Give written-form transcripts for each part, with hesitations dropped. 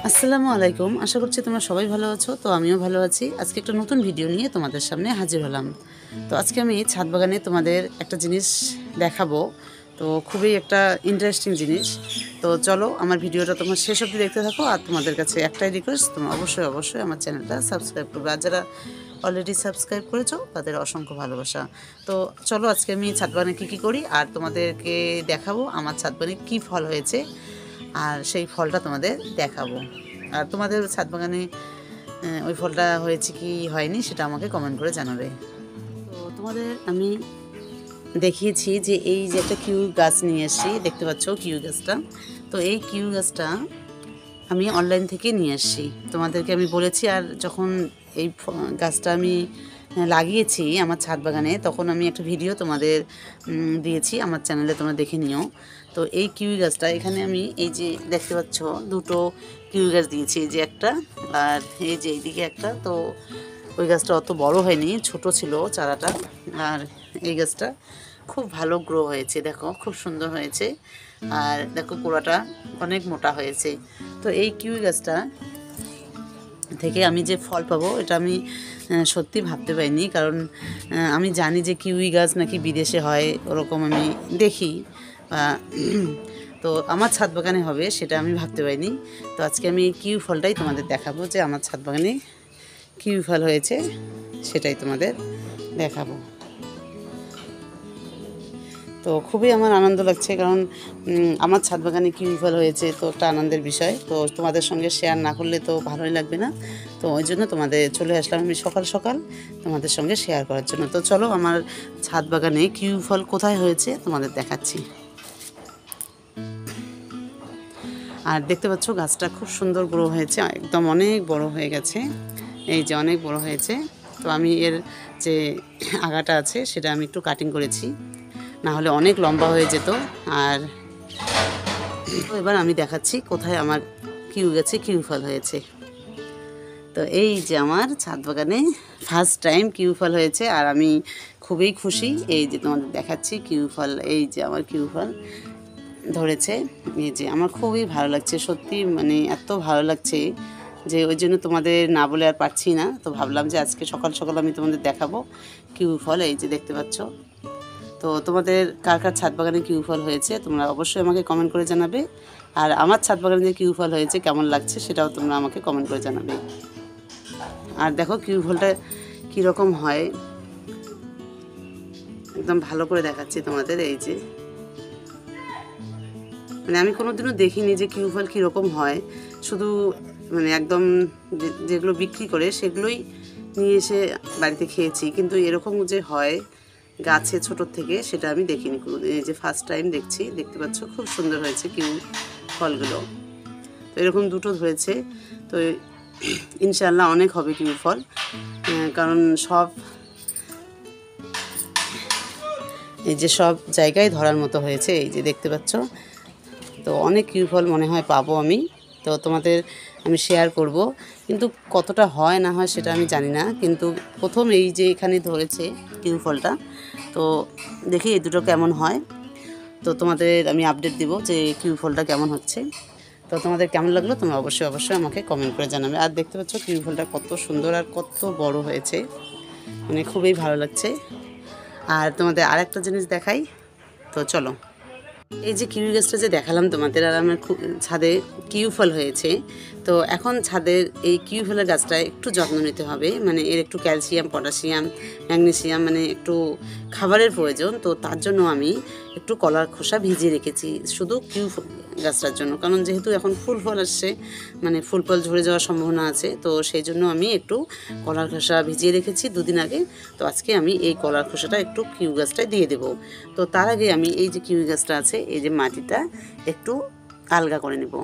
আসসালামু আলাইকুম। আশা করছি তোমরা সবাই ভালো আছো। তো আমিও ভালো আছি। আজকে একটা নতুন ভিডিও নিয়ে তোমাদের সামনে হাজির হলাম। তো আজকে আমি ছাদ বাগানে তোমাদের একটা জিনিস দেখাবো। তো খুবই একটা ইন্টারেস্টিং জিনিস। তো চলো আমার ভিডিওটা তোমরা শেষ অবধি দেখতে থাকো। আর তোমাদের কাছে একটাই রিকোয়েস্ট, তোমরা অবশ্যই আমার চ্যানেলটা সাবস্ক্রাইব করবে। আর যারা অলরেডি সাবস্ক্রাইব করেছো তাদের অসংখ্য ভালোবাসা। তো চলো আজকে আমি ছাদ বাগানে কী করি আর তোমাদেরকে দেখাবো আমার ছাদ বাগানে কী ফল হয়েছে, আর সেই ফলটা তোমাদের দেখাবো। আর তোমাদের ছাদ বাগানে ওই ফলটা হয়েছে কি হয়নি সেটা আমাকে কমেন্ট করে জানাবে। তো তোমাদের আমি দেখিয়েছি যে এই যে একটা কিউ গাছ নিয়ে এসেছি, দেখতে পাচ্ছ কিউ গাছটা। তো এই কিউ গাছটা আমি অনলাইন থেকে নিয়ে এসেছি, তোমাদেরকে আমি বলেছি। আর যখন এই গাছটা আমি লাগিয়েছি আমার ছাদ বাগানে, তখন আমি একটা ভিডিও তোমাদের দিয়েছি আমার চ্যানেলে, তোমরা দেখে নিও। তো এই কিউই গাছটা এখানে আমি এই যে দেখতে পাচ্ছ দুটো কিউই গাছ দিয়েছি, এই যে একটা আর এই যে এইদিকে একটা। তো ওই গাছটা অত বড় হয়নি, ছোট ছিল চারাটা। আর এই গাছটা খুব ভালো গ্রো হয়েছে, দেখো খুব সুন্দর হয়েছে। আর দেখো গোড়াটা অনেক মোটা হয়েছে। তো এই কিউই গাছটা থেকে আমি যে ফল পাবো এটা আমি সত্যি ভাবতে পারিনি। কারণ আমি জানি যে কিউই গাছ নাকি বিদেশে হয়, ওরকম আমি দেখি। তো আমার ছাদ বাগানে হবে সেটা আমি ভাবতে পারিনি। তো আজকে আমি কিউ ফলটাই তোমাদের দেখাবো, যে আমার ছাদ বাগানে কিউ ফল হয়েছে সেটাই তোমাদের দেখাবো। তো খুবই আমার আনন্দ লাগছে, কারণ আমার ছাদ বাগানে কিউ ফল হয়েছে, তো একটা আনন্দের বিষয়। তো তোমাদের সঙ্গে শেয়ার না করলে তো ভালোই লাগবে না। তো ওই জন্য তোমাদের চলে আসলাম আমি সকাল সকাল তোমাদের সঙ্গে শেয়ার করার জন্য। তো চলো আমার ছাদ বাগানে কিউ ফল কোথায় হয়েছে তোমাদের দেখাচ্ছি। আর দেখতে পাচ্ছ গাছটা খুব সুন্দর গ্রো হয়েছে, একদম অনেক বড় হয়ে গেছে, এই যে অনেক বড় হয়েছে। তো আমি এর যে আগাটা আছে সেটা আমি একটু কাটিং করেছি, না হলে অনেক লম্বা হয়ে যেত। আর এবার আমি দেখাচ্ছি কোথায় আমার কিউ গাছে কিউ ফল হয়েছে। তো এই যে আমার ছাদ বাগানে ফার্স্ট টাইম কিউ ফল হয়েছে, আর আমি খুবই খুশি। এই যে তোমাদের দেখাচ্ছি কিউ ফল, এই যে আমার কিউ ফল ধরেছে। এই যে আমার খুবই ভালো লাগছে, সত্যি মানে এত ভালো লাগছে যে ওই জন্য তোমাদের না বলে আর পারছি না। তো ভাবলাম যে আজকে সকাল সকাল আমি তোমাদের দেখাবো কিউ ফল, এই যে দেখতে পাচ্ছ। তো তোমাদের কার কার ছাদ বাগানে কিউ ফল হয়েছে তোমরা অবশ্যই আমাকে কমেন্ট করে জানাবে। আর আমার ছাদ বাগানে যে কিউ ফল হয়েছে কেমন লাগছে সেটাও তোমরা আমাকে কমেন্ট করে জানাবে। আর দেখো কিউ ফলটা কীরকম হয় একদম ভালো করে দেখাচ্ছি তোমাদের। এই যে মানে আমি কোনোদিনও দেখিনি যে কিউ ফল কীরকম হয়, শুধু মানে একদম যেগুলো বিক্রি করে সেগুলোই নিয়ে এসে বাড়িতে খেয়েছি, কিন্তু এরকম যে হয় গাছে ছোটোর থেকে সেটা আমি দেখিনি কোনোদিন। এই যে ফার্স্ট টাইম দেখছি, দেখতে পাচ্ছ খুব সুন্দর হয়েছে কিউ ফলগুলো। তো এরকম দুটো ধরেছে, তো ইনশাআল্লাহ অনেক হবে কিউ ফল, কারণ সব এই যে সব জায়গায় ধরার মতো হয়েছে, এই যে দেখতে পাচ্ছ। তো অনেক কিউ ফল মনে হয় পাবো আমি, তো তোমাদের আমি শেয়ার করব। কিন্তু কতটা হয় না হয় সেটা আমি জানি না, কিন্তু প্রথম এই যে এখানে ধরেছে কিউ ফলটা, তো দেখি এই দুটো কেমন হয়। তো তোমাদের আমি আপডেট দিব যে কিউ ফলটা কেমন হচ্ছে। তো তোমাদের কেমন লাগলো তোমরা অবশ্যই আমাকে কমেন্ট করে জানাবে। আর দেখতে পাচ্ছ কিউ ফলটা কত সুন্দর আর কত বড় হয়েছে, মানে খুবই ভালো লাগছে। আর তোমাদের আরেকটা জিনিস দেখাই, তো চলো। এই যে কিউই গাছটা যে দেখালাম তোমাদের, আর আমার ছাদে কিউ ফল হয়েছে। তো এখন ছাদের এই কিউ ফলের গাছটা একটু যত্ন নিতে হবে, মানে এর একটু ক্যালসিয়াম, পটাশিয়াম, ম্যাগনেসিয়াম মানে একটু খাবারের প্রয়োজন। তো তার জন্য আমি একটু কলার খোসা ভিজিয়ে রেখেছি শুধু কিউ গাছটার জন্য, কারণ যেহেতু এখন ফুল ফল আসছে, মানে ফুল ফল ঝরে যাওয়ার সম্ভাবনা আছে। তো সেই জন্য আমি একটু কলার খোসা ভিজিয়ে রেখেছি দুদিন আগে। তো আজকে আমি এই কলার খোসাটা একটু কিউ গাছটায় দিয়ে দেবো। তো তার আগে আমি এই যে কিউ গাছটা আছে, এই যে মাটিটা একটু আলগা করে নেব।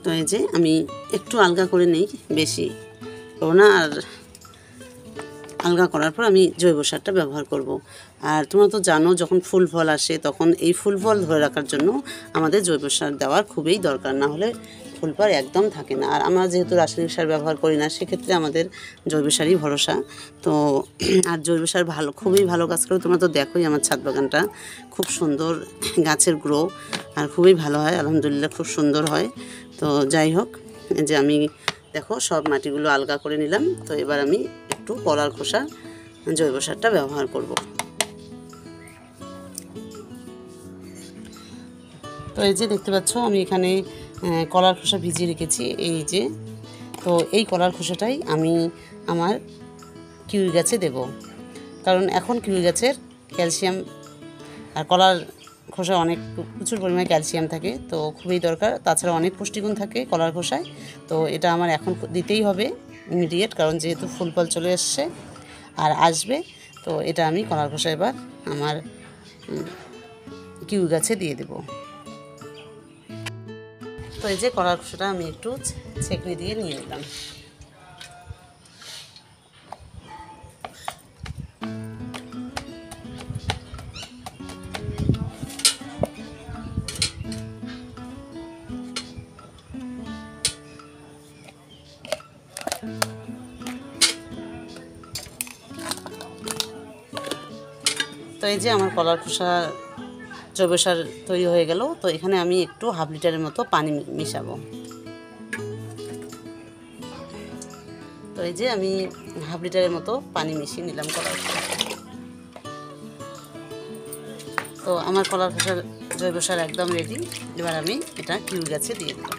তো এই যে আমি একটু আলগা করে নেই, বেশি করবো না। আর আলগা করার পর আমি জৈব সারটা ব্যবহার করব। আর তোমরা তো জানো যখন ফুল ফল আসে তখন এই ফুল ফল ধরে রাখার জন্য আমাদের জৈব সার দেওয়ার খুবই দরকার, না হলে ফুল পাওয়ার একদম থাকে না। আর আমরা যেহেতু রাসায়নিক সার ব্যবহার করি না, সেক্ষেত্রে আমাদের জৈব সারই ভরসা। তো আর জৈব সার খুবই ভালো কাজ করে। তোমরা তো দেখোই আমার ছাদ বাগানটা খুব সুন্দর, গাছের গ্রো আর খুবই ভালো হয়, আলহামদুলিল্লাহ খুব সুন্দর হয়। তো যাই হোক, যে আমি দেখো সব মাটিগুলো আলগা করে নিলাম। তো এবার আমি একটু কলার খোসা জৈব সারটা ব্যবহার করব। তো এই যে দেখতে পাচ্ছ আমি এখানে কলার খোসা ভিজিয়ে রেখেছি, এই যে। তো এই কলার খোসাটাই আমি আমার কিউই গাছে দেব, কারণ এখন কিউই গাছের ক্যালসিয়াম আর কলার খোসা প্রচুর পরিমাণে ক্যালসিয়াম থাকে, তো খুবই দরকার। তাছাড়া অনেক পুষ্টিগুণ থাকে কলার খোসায়। তো এটা আমার এখন দিতেই হবে ইমিডিয়েট, কারণ যেহেতু ফুল ফল চলে এসছে আর আসবে। তো এটা আমি কলার খোসা এবার আমার কিউই গাছে দিয়ে দেব। তো এই যে কলার খোসাটা আমি একটু ছেঁকনি দিয়ে নিয়ে নিলাম। তো এই যে আমার কলার খোসা জৈব সার তৈরি হয়ে গেল। তো এখানে আমি একটু হাফ লিটারের মতো পানি মিশাবো। তো এই যে আমি হাফ লিটারের মতো পানি মিশিয়ে নিলাম কলার খোসা। তো আমার কলার খোসার জৈব সার একদম রেডি। এবার আমি এটা কিউই গাছে দিয়ে দেব।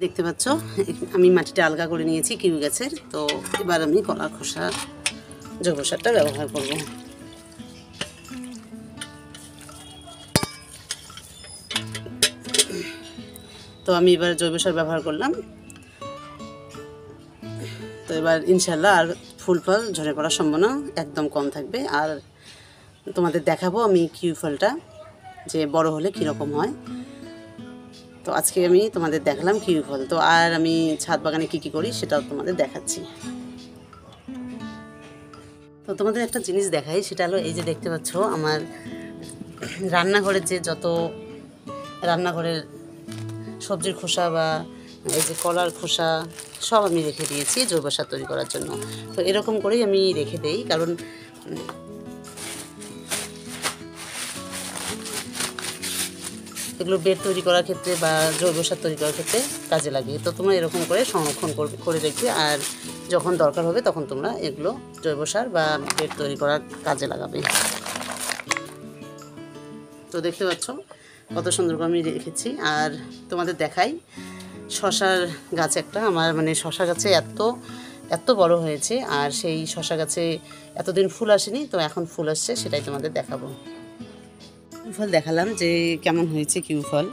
দেখতে পাচ্ছ আমি মাটিটা আলগা করে নিয়েছি কিউই গাছের। তো এবার আমি কলার খোসা জৈব সারটা ব্যবহার করব। তো আমি এবার জৈব সার ব্যবহার করলাম। তো এবার ইনশাল্লাহ আর ফুল ফল ঝরে পড়ার সম্ভাবনা একদম কম থাকবে। আর তোমাদের দেখাবো আমি কিউই ফলটা যে বড় হলে কীরকম হয়। তো আজকে আমি তোমাদের দেখালাম কিউই ফল। তো আর আমি ছাদ বাগানে কী কী করি সেটাও তোমাদের দেখাচ্ছি। তো তোমাদের একটা জিনিস দেখাই, সেটা হলো এই যে দেখতে পাচ্ছ আমার রান্নাঘরের যে যত রান্নাঘরের সবজির খোসা বা এই যে কলার খোসা সব আমি রেখে দিয়েছি জৈব সার তৈরি করার জন্য। তো এরকম করেই আমি রেখে দেই, কারণ এগুলো বেড তৈরি করার ক্ষেত্রে বা জৈব সার তৈরি করার ক্ষেত্রে কাজে লাগে। তো তোমরা এরকম করে সংরক্ষণ করে রেখে আর যখন দরকার হবে তখন তোমরা এগুলো জৈব সার বা বেড তৈরি করার কাজে লাগাবে। তো দেখতে পাচ্ছ কত সুন্দর করে আমি রেখেছি। আর তোমাদের দেখাই শশার গাছ একটা আমার, মানে শশা গাছে এত বড় হয়েছে। আর সেই শশা গাছে এতদিন ফুল আসেনি, তো এখন ফুল আসছে, সেটাই তোমাদের দেখাবো। কিউই ফল দেখালাম যে কেমন হয়েছে কিউই ফল।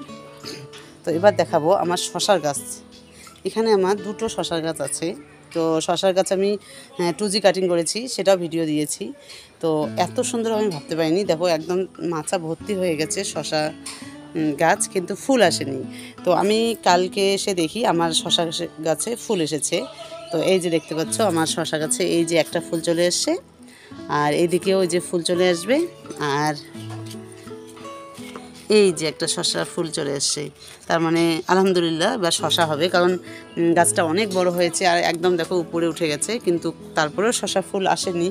তো এবার দেখাবো আমার শশার গাছ। এখানে আমার দুটো শশার গাছ আছে। তো শশার গাছ আমি 2G কাটিং করেছি, সেটাও ভিডিও দিয়েছি। তো এত সুন্দর আমি ভাবতে পারিনি। দেখো একদম মাচা ভর্তি হয়ে গেছে শশা গাছ, কিন্তু ফুল আসেনি। তো আমি কালকে এসে দেখি আমার শশা গাছে ফুল এসেছে। তো এই যে দেখতে পাচ্ছ আমার শশা গাছে এই যে একটা ফুল চলে এসছে, আর এইদিকেও ওই যে ফুল চলে আসবে, আর এই যে একটা শশা ফুল চলে এসছে। তার মানে আলহামদুলিল্লাহ বা শশা হবে, কারণ গাছটা অনেক বড় হয়েছে আর একদম দেখো উপরে উঠে গেছে, কিন্তু তারপরেও শশা ফুল আসেনি।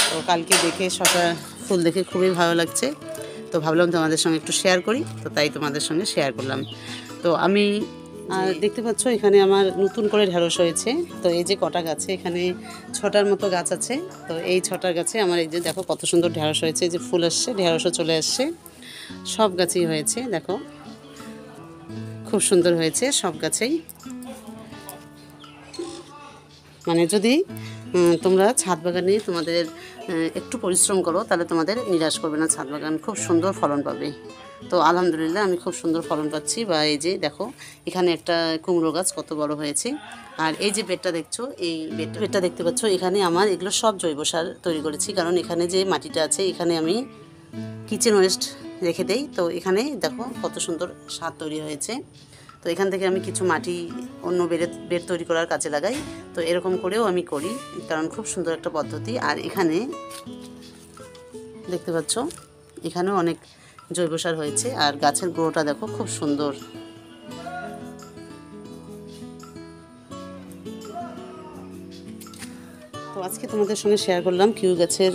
তো কালকে দেখে শশা ফুল দেখে খুবই ভালো লাগছে। তো ভাবলাম তোমাদের সঙ্গে একটু শেয়ার করি, তো তাই তোমাদের সঙ্গে শেয়ার করলাম। তো আমি আর দেখতে পাচ্ছ এখানে আমার নতুন করে ঢেঁড়স হয়েছে। তো এই যে কটা গাছে এখানে 6টার মতো গাছ আছে। তো এই 6টার গাছে আমার এই যে দেখো কত সুন্দর ঢেঁড়স হয়েছে, যে ফুল আসছে, ঢেঁড়সও চলে আসছে, সব গাছেই হয়েছে। দেখো খুব সুন্দর হয়েছে সব গাছেই। মানে যদি তোমরা ছাদ বাগানে তোমাদের একটু পরিশ্রম করো, তাহলে তোমাদের নিরাশ করবে না, ছাদ বাগান খুব সুন্দর ফলন পাবে। তো আলহামদুলিল্লাহ আমি খুব সুন্দর ফলন পাচ্ছি। বা এই যে দেখো এখানে একটা কুমড়ো গাছ কত বড় হয়েছে। আর এই যে বেডটা দেখছো, এই বেডটা দেখতে পাচ্ছ, এখানে আমার এগুলো সব জৈব সার তৈরি করেছি, কারণ এখানে যে মাটিটা আছে এখানে আমি কিচেন ওয়েস্ট রেখে দেই। তো এখানে দেখো কত সুন্দর সার তৈরি হয়েছে। তো এখান থেকে আমি কিছু মাটি অন্য বেড তৈরি করার কাজে লাগাই। তো এরকম করেও আমি করি, কারণ খুব সুন্দর একটা পদ্ধতি। আর এখানে দেখতে পাচ্ছ এখানেও অনেক জৈব সার হয়েছে, আর গাছের গ্রোটা দেখো খুব সুন্দর। তো আজকে তোমাদের সঙ্গে শেয়ার করলাম কিউই গাছের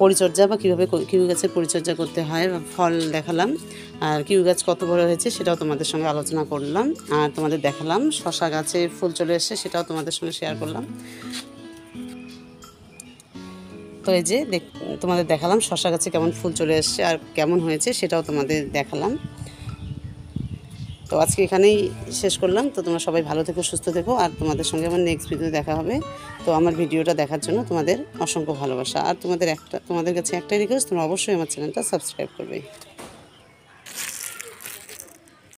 পরিচর্যা, বা কীভাবে কিউই গাছের পরিচর্যা করতে হয়, ফল দেখালাম। আর কিউই গাছ কত বড় হয়েছে সেটাও তোমাদের সঙ্গে আলোচনা করলাম, আর তোমাদের দেখালাম শশা গাছে ফুল চলে এসেছে, সেটাও তোমাদের সঙ্গে শেয়ার করলাম। তো এই যে তোমাদের দেখালাম শশা গাছে কেমন ফুল চলে এসেছে আর কেমন হয়েছে সেটাও তোমাদের দেখালাম। তো আজকে এখানেই শেষ করলাম। তো তোমরা সবাই ভালো থেকো, সুস্থ থেকো, আর তোমাদের সঙ্গে আমার নেক্সট ভিডিও দেখা হবে। তো আমার ভিডিওটা দেখার জন্য তোমাদের অসংখ্য ভালোবাসা, আর তোমাদের কাছে একটাই রিকোয়েস্ট, তোমরা অবশ্যই আমার চ্যানেলটা সাবস্ক্রাইব করবে।